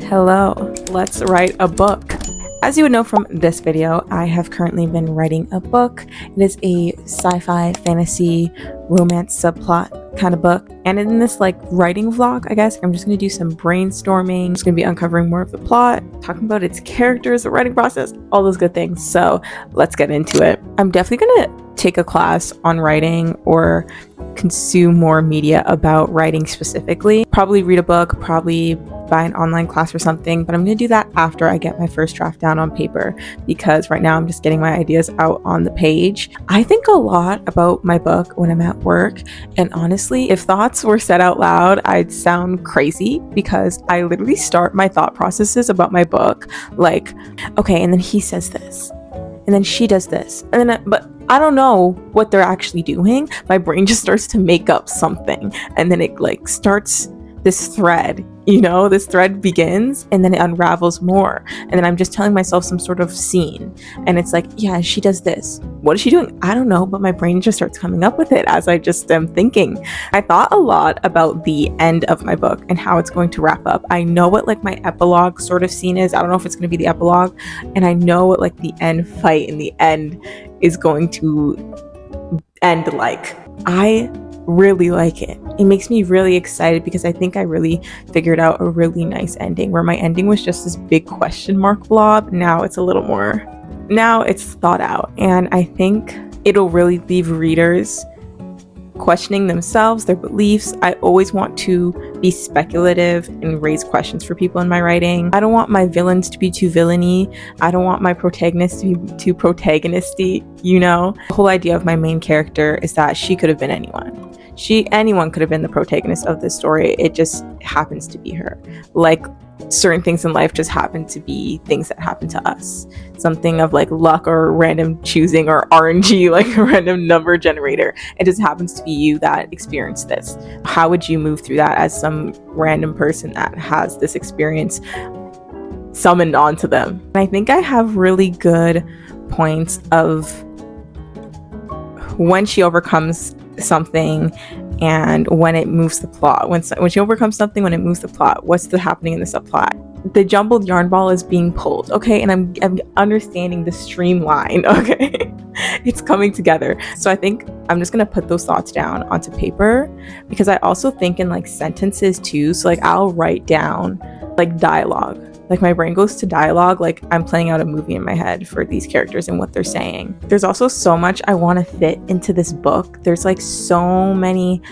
Hello, let's write a book. As you would know from this video, I have currently been writing a book. It is a sci-fi, fantasy, romance subplot kind of book. And in this writing vlog, I guess, I'm just going to do some brainstorming. I'm just going to be uncovering more of the plot, talking about its characters, the writing process, all those good things. So let's get into it. I'm definitely going to take a class on writing or consume more media about writing specifically. Probably read a book, probably buy an online class or something, but I'm going to do that after I get my first draft down on paper, because right now I'm just getting my ideas out on the page. I think a lot about my book when I'm at work, and honestly, if thoughts were said out loud, I'd sound crazy, because I literally start my thought processes about my book like, okay, and then he says this, and then she does this, and then but I don't know what they're actually doing. My brain just starts to make up something, and then it starts this thread, this thread begins and then it unravels more, and then I'm just telling myself some sort of scene, and it's like, yeah, she does this, what is she doing? I don't know, but my brain just starts coming up with it as I just am thinking. I thought a lot about the end of my book and how it's going to wrap up. I know what my epilogue sort of scene is. I don't know if it's going to be the epilogue, and I know what the end fight in the end is going to end like. I really like it. It makes me really excited because I think I really figured out a really nice ending, where my ending was just this big question mark blob. Now it's thought out, and I think it'll really leave readers questioning themselves, their beliefs. I always want to be speculative and raise questions for people in my writing. I don't want my villains to be too villainy. I don't want my protagonists to be too protagonisty, The whole idea of my main character is that she could have been anyone. Anyone could have been the protagonist of this story. It just happens to be her. Certain things in life just happen to be things that happen to us. Something of luck or random choosing or RNG, a random number generator. It just happens to be you that experienced this. How would you move through that as some random person that has this experience summoned onto them? And I think I have really good points of when she overcomes something and when it moves the plot. When she overcomes something, when it moves the plot, what's happening in the subplot? The jumbled yarn ball is being pulled, okay? And I'm understanding the streamline, okay? It's coming together. So I think I'm just gonna put those thoughts down onto paper, because I also think in sentences too. So I'll write down dialogue. My brain goes to dialogue, I'm playing out a movie in my head for these characters and what they're saying. There's also so much I want to fit into this book. There's so many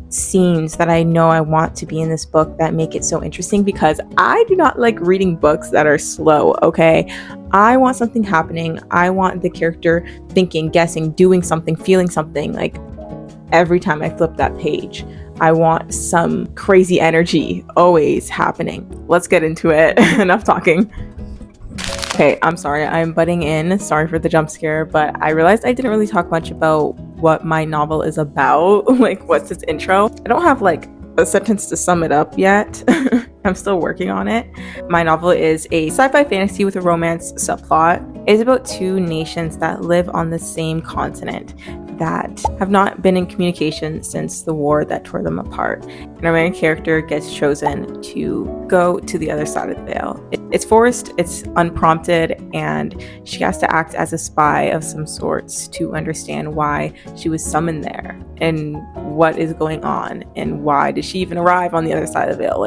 scenes that I know I want to be in this book that make it so interesting, because I do not like reading books that are slow, okay? I want something happening. I want the character thinking, guessing, doing something, feeling something, every time I flip that page. I want some crazy energy always happening. Let's get into it. Enough talking. Okay, I'm sorry, I'm butting in. Sorry for the jump scare, but I realized I didn't really talk much about what my novel is about. What's its intro? I don't have a sentence to sum it up yet. I'm still working on it. My novel is a sci-fi fantasy with a romance subplot. It's about two nations that live on the same continent that have not been in communication since the war that tore them apart. And our main character gets chosen to go to the other side of the veil. It's forced, it's unprompted, and she has to act as a spy of some sorts to understand why she was summoned there and what is going on, and why did she even arrive on the other side of the veil.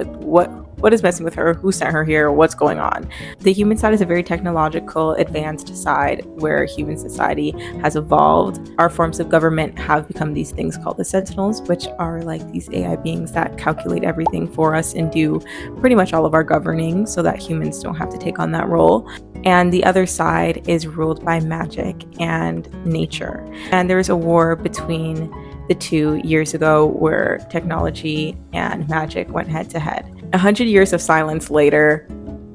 What is messing with her? Who sent her here? What's going on? The human side is a very technological, advanced side where human society has evolved. Our forms of government have become these things called the Sentinels, which are these AI beings that calculate everything for us and do pretty much all of our governing so that humans don't have to take on that role. And the other side is ruled by magic and nature. And there was a war between the two years ago where technology and magic went head to head. 100 years of silence later,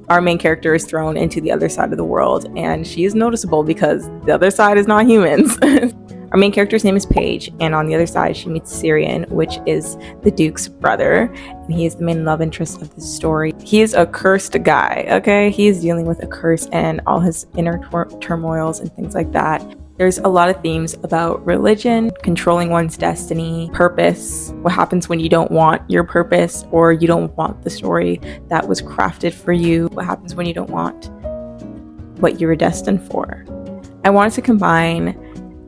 our main character is thrown into the other side of the world, and she is noticeable because the other side is not humans. Our main character's name is Paige, and on the other side she meets Syrian, which is the Duke's brother, and he is the main love interest of the story. He is a cursed guy, okay? He is dealing with a curse and all his inner turmoils and things like that. There's a lot of themes about religion, controlling one's destiny, purpose, what happens when you don't want your purpose or you don't want the story that was crafted for you, what happens when you don't want what you were destined for. I wanted to combine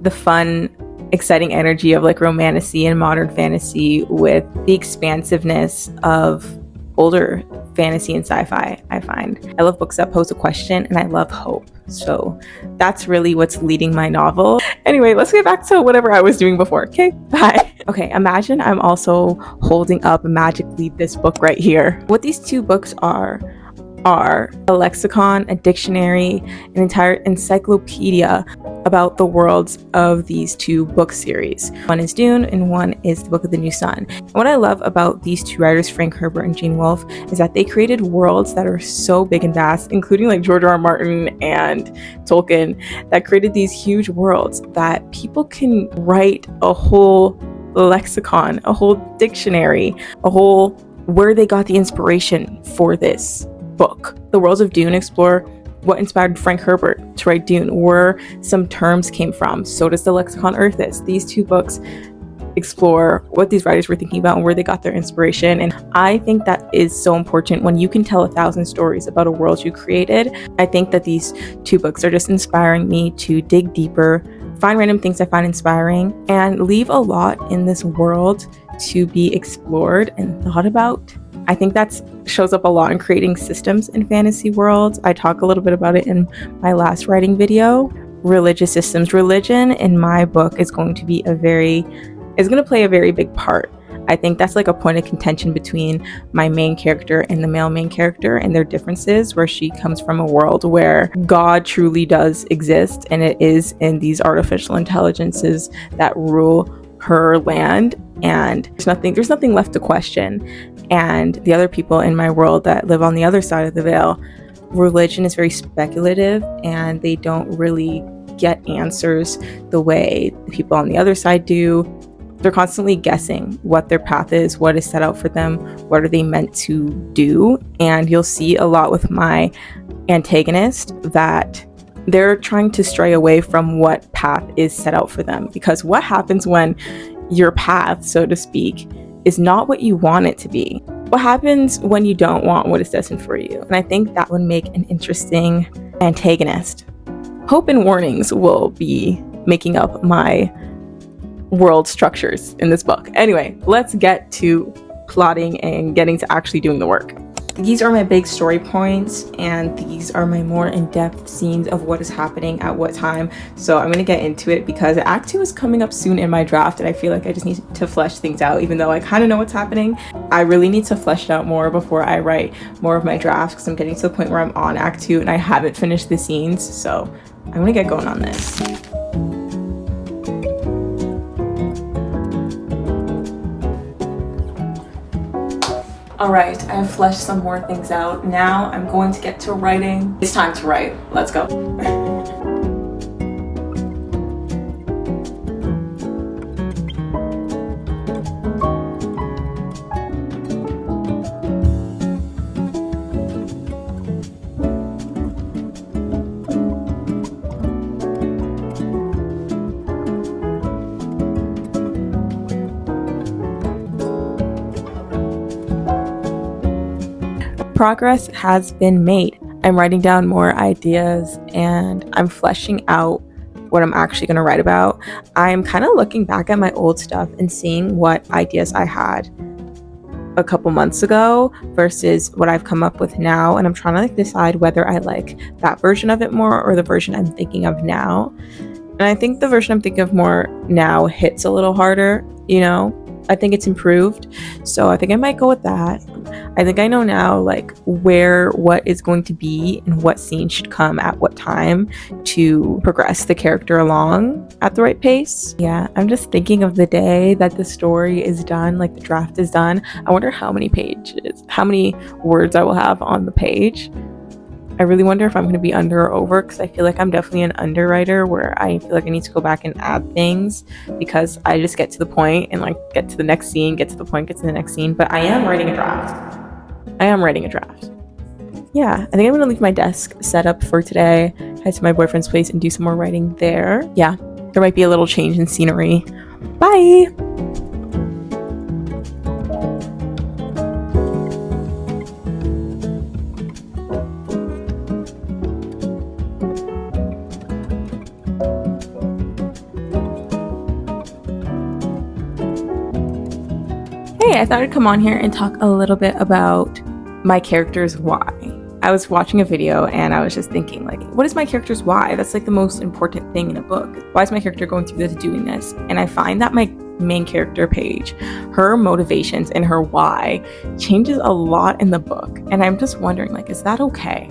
the fun, exciting energy of like romantasy and modern fantasy with the expansiveness of older fantasy and sci-fi. I love books that pose a question, and I love hope. So that's really what's leading my novel. Anyway, let's get back to whatever I was doing before. Okay, bye. Okay, imagine I'm also holding up magically this book right here. What these two books are a lexicon, a dictionary, an entire encyclopedia about the worlds of these two book series. One is Dune and one is the Book of the New Sun. And what I love about these two writers, Frank Herbert and Gene Wolfe, is that they created worlds that are so big and vast, including like George R. R. Martin and Tolkien, that created these huge worlds that people can write a whole lexicon, a whole dictionary, a whole where they got the inspiration for this book. The worlds of Dune explore what inspired Frank Herbert to write Dune, where some terms came from. So does the lexicon Earthis. These two books explore what these writers were thinking about and where they got their inspiration. And I think that is so important when you can tell 1,000 stories about a world you created. I think that these two books are just inspiring me to dig deeper, find random things I find inspiring, and leave a lot in this world to be explored and thought about. I think that shows up a lot in creating systems in fantasy worlds. I talk a little bit about it in my last writing video. Religious systems. Religion in my book is going to play a very big part. I think that's like a point of contention between my main character and the male main character and their differences, where she comes from a world where God truly does exist, and it is in these artificial intelligences that rule her land, and there's nothing left to question. And the other people in my world that live on the other side of the veil, religion is very speculative, and they don't really get answers the way the people on the other side do. They're constantly guessing what their path is, what is set out for them, what are they meant to do. And you'll see a lot with my antagonist that they're trying to stray away from what path is set out for them. Because what happens when your path, so to speak, is not what you want it to be? What happens when you don't want what is destined for you? And I think that would make an interesting antagonist. Hope and warnings will be making up my world structures in this book. Anyway, let's get to plotting and getting to actually doing the work. These are my big story points, and these are my more in-depth scenes of what is happening at what time. So I'm gonna get into it because Act 2 is coming up soon in my draft, and I feel like I just need to flesh things out. Even though I kind of know what's happening, I really need to flesh it out more before I write more of my drafts, because I'm getting to the point where I'm on Act 2 and I haven't finished the scenes. So I'm gonna get going on this. All right, I have fleshed some more things out. Now I'm going to get to writing. It's time to write. Let's go. Progress has been made. I'm writing down more ideas and I'm fleshing out what I'm actually going to write about. I'm kind of looking back at my old stuff and seeing what ideas I had a couple months ago versus what I've come up with now, and I'm trying to decide whether I like that version of it more or the version I'm thinking of now. And I think the version I'm thinking of more now hits a little harder, you know? I think it's improved, so I think I might go with that. I think I know now like what is going to be and what scene should come at what time to progress the character along at the right pace. Yeah, I'm just thinking of the day that the story is done, like the draft is done. I wonder how many words I will have on the page. I really wonder if I'm going to be under or over, because I feel like I'm definitely an underwriter where I feel like I need to go back and add things because I just get to the point and like get to the next scene, get to the point, get to the next scene. But I am writing a draft. yeah, I think I'm gonna leave my desk set up for today, head to my boyfriend's place and do some more writing there. Yeah, there might be a little change in scenery. Bye! Hey, I thought I'd come on here and talk a little bit about my character's why. I was watching a video and I was just thinking, like, what is my character's why? That's like the most important thing in a book. Why is my character going through this, doing this? And I find that my main character, Paige, her motivations and her why changes a lot in the book. And I'm just wondering, like, is that okay?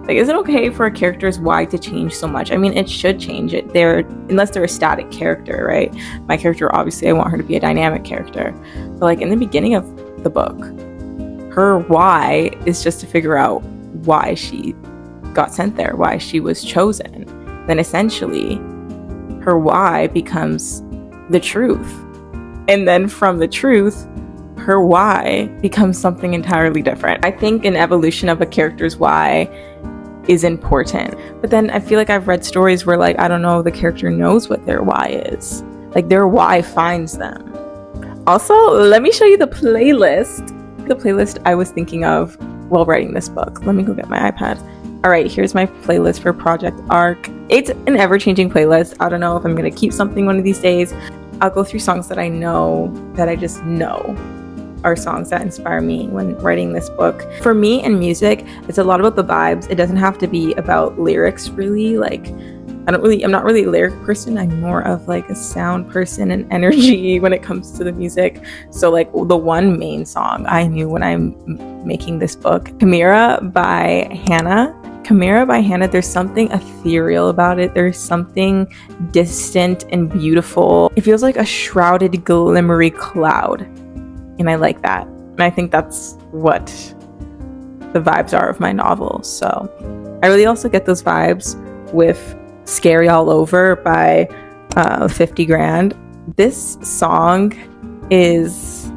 Like, is it okay for a character's why to change so much? I mean, it should change it. Unless they're a static character, right? My character, obviously, I want her to be a dynamic character. But like in the beginning of the book, her why is just to figure out why she got sent there, why she was chosen. Then essentially, her why becomes the truth. And then from the truth, her why becomes something entirely different. I think an evolution of a character's why is important. But then I feel like I've read stories where, like, I don't know, the character knows what their why is. Like, their why finds them. Also, let me show you the playlist. The playlist I was thinking of while writing this book. Let me go get my iPad. All right, here's my playlist for Project Arc. It's an ever-changing playlist. I don't know if I'm gonna keep something one of these days. I'll go through songs that I know, that I just know are songs that inspire me when writing this book. For me in music, it's a lot about the vibes. It doesn't have to be about lyrics, really. Like, I'm not really a lyric person. I'm more of like a sound person and energy when it comes to the music. So like the one main song I knew when I'm making this book, Chimera by Hannah. Chimera by Hannah, there's something ethereal about it. There's something distant and beautiful. It feels like a shrouded, glimmery cloud. And I like that. And I think that's what the vibes are of my novel. So I really also get those vibes with Scary All Over by 50 Grand. This song is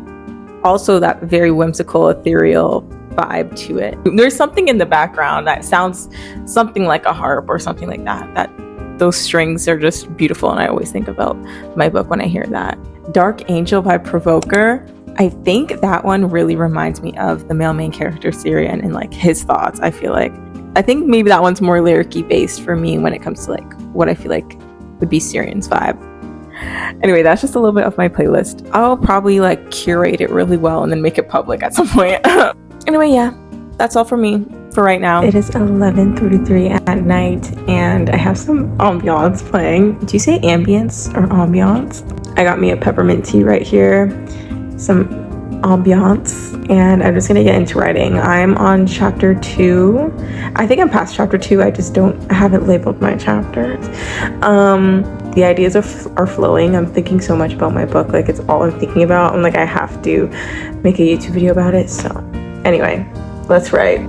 also that very whimsical, ethereal vibe to it. There's something in the background that sounds something like a harp or something like that. Those strings are just beautiful, and I always think about my book when I hear that. Dark Angel by Provoker. I think that one really reminds me of the male main character Syrian and like his thoughts. I think maybe that one's more lyric-y based for me when it comes to like what I feel like would be Syrian's vibe. Anyway, that's just a little bit of my playlist. I'll probably like curate it really well and then make it public at some point. Anyway, yeah, that's all for me for right now. It is 11:33 at night and I have some ambiance playing. Do you say ambience or ambiance? I got me a peppermint tea right here, some ambiance, and I'm just gonna get into writing. I'm on chapter 2. I think I'm past chapter 2. I haven't labeled my chapters. The ideas are flowing. I'm thinking so much about my book, like it's all I'm thinking about. I'm like, I have to make a YouTube video about it. So anyway, let's write.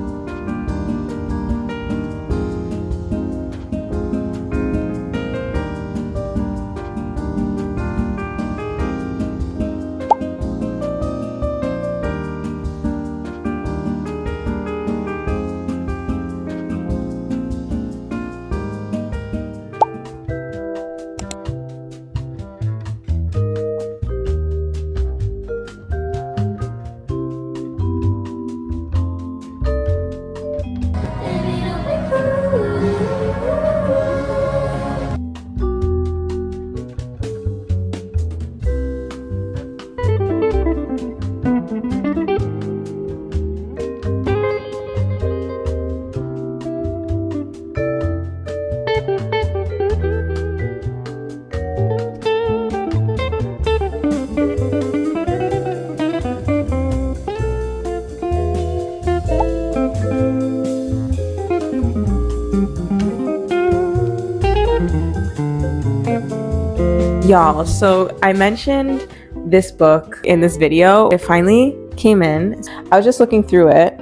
Y'all, so I mentioned this book in this video. It finally came in. I was just looking through it.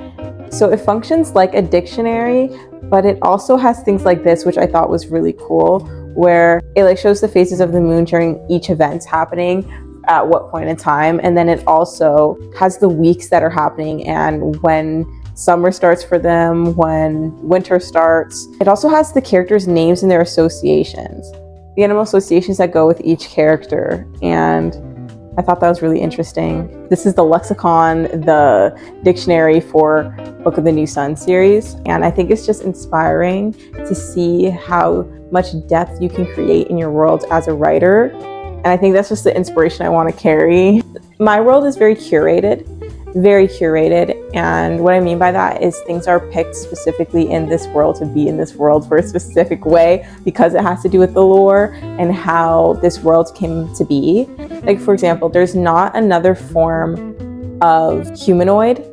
So it functions like a dictionary, but it also has things like this, which I thought was really cool, where it like shows the phases of the moon during each event's happening at what point in time, and then it also has the weeks that are happening and when summer starts for them, when winter starts. It also has the characters' names and their associations, the animal associations that go with each character, and I thought that was really interesting. This is the lexicon, the dictionary for Book of the New Sun series, and I think it's just inspiring to see how much depth you can create in your world as a writer, and I think that's just the inspiration I want to carry. My world is very curated, and what I mean by that is things are picked specifically in this world to be in this world for a specific way because it has to do with the lore and how this world came to be. Like, for example, there's not another form of humanoid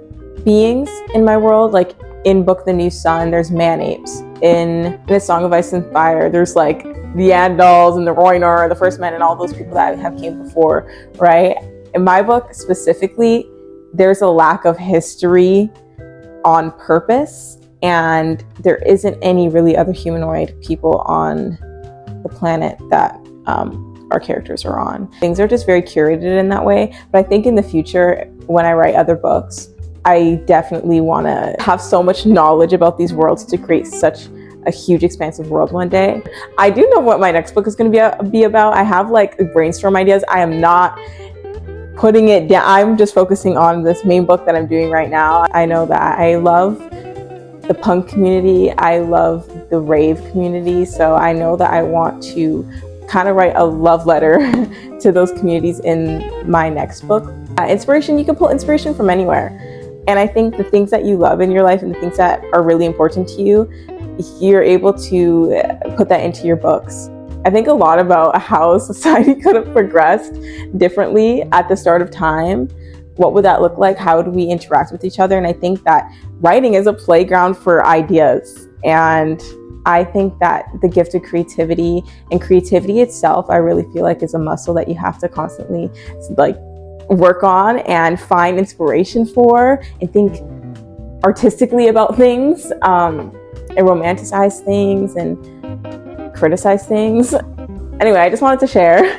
beings in my world. Like in Book the New Sun, there's man-apes. In the Song of Ice and Fire, there's like the Andals and the Rhoynar, the First Men, and all those people that have came before, right? In my book specifically, there's a lack of history on purpose, and there isn't any really other humanoid people on the planet that our characters are on. Things are just very curated in that way, but I think in the future, when I write other books, I definitely want to have so much knowledge about these worlds to create such a huge expansive world one day. I do know what my next book is going to be about. I have like brainstorm ideas. I am not putting it down. I'm just focusing on this main book that I'm doing right now. I know that I love the punk community. I love the rave community. So I know that I want to kind of write a love letter to those communities in my next book. Inspiration, you can pull inspiration from anywhere. And I think the things that you love in your life and the things that are really important to you, you're able to put that into your books. I think a lot about how society could have progressed differently at the start of time. What would that look like? How would we interact with each other? And I think that writing is a playground for ideas. And I think that the gift of creativity and creativity itself, I really feel like is a muscle that you have to constantly like work on and find inspiration for and think artistically about things, and romanticize things and criticize things. Anyway, I just wanted to share.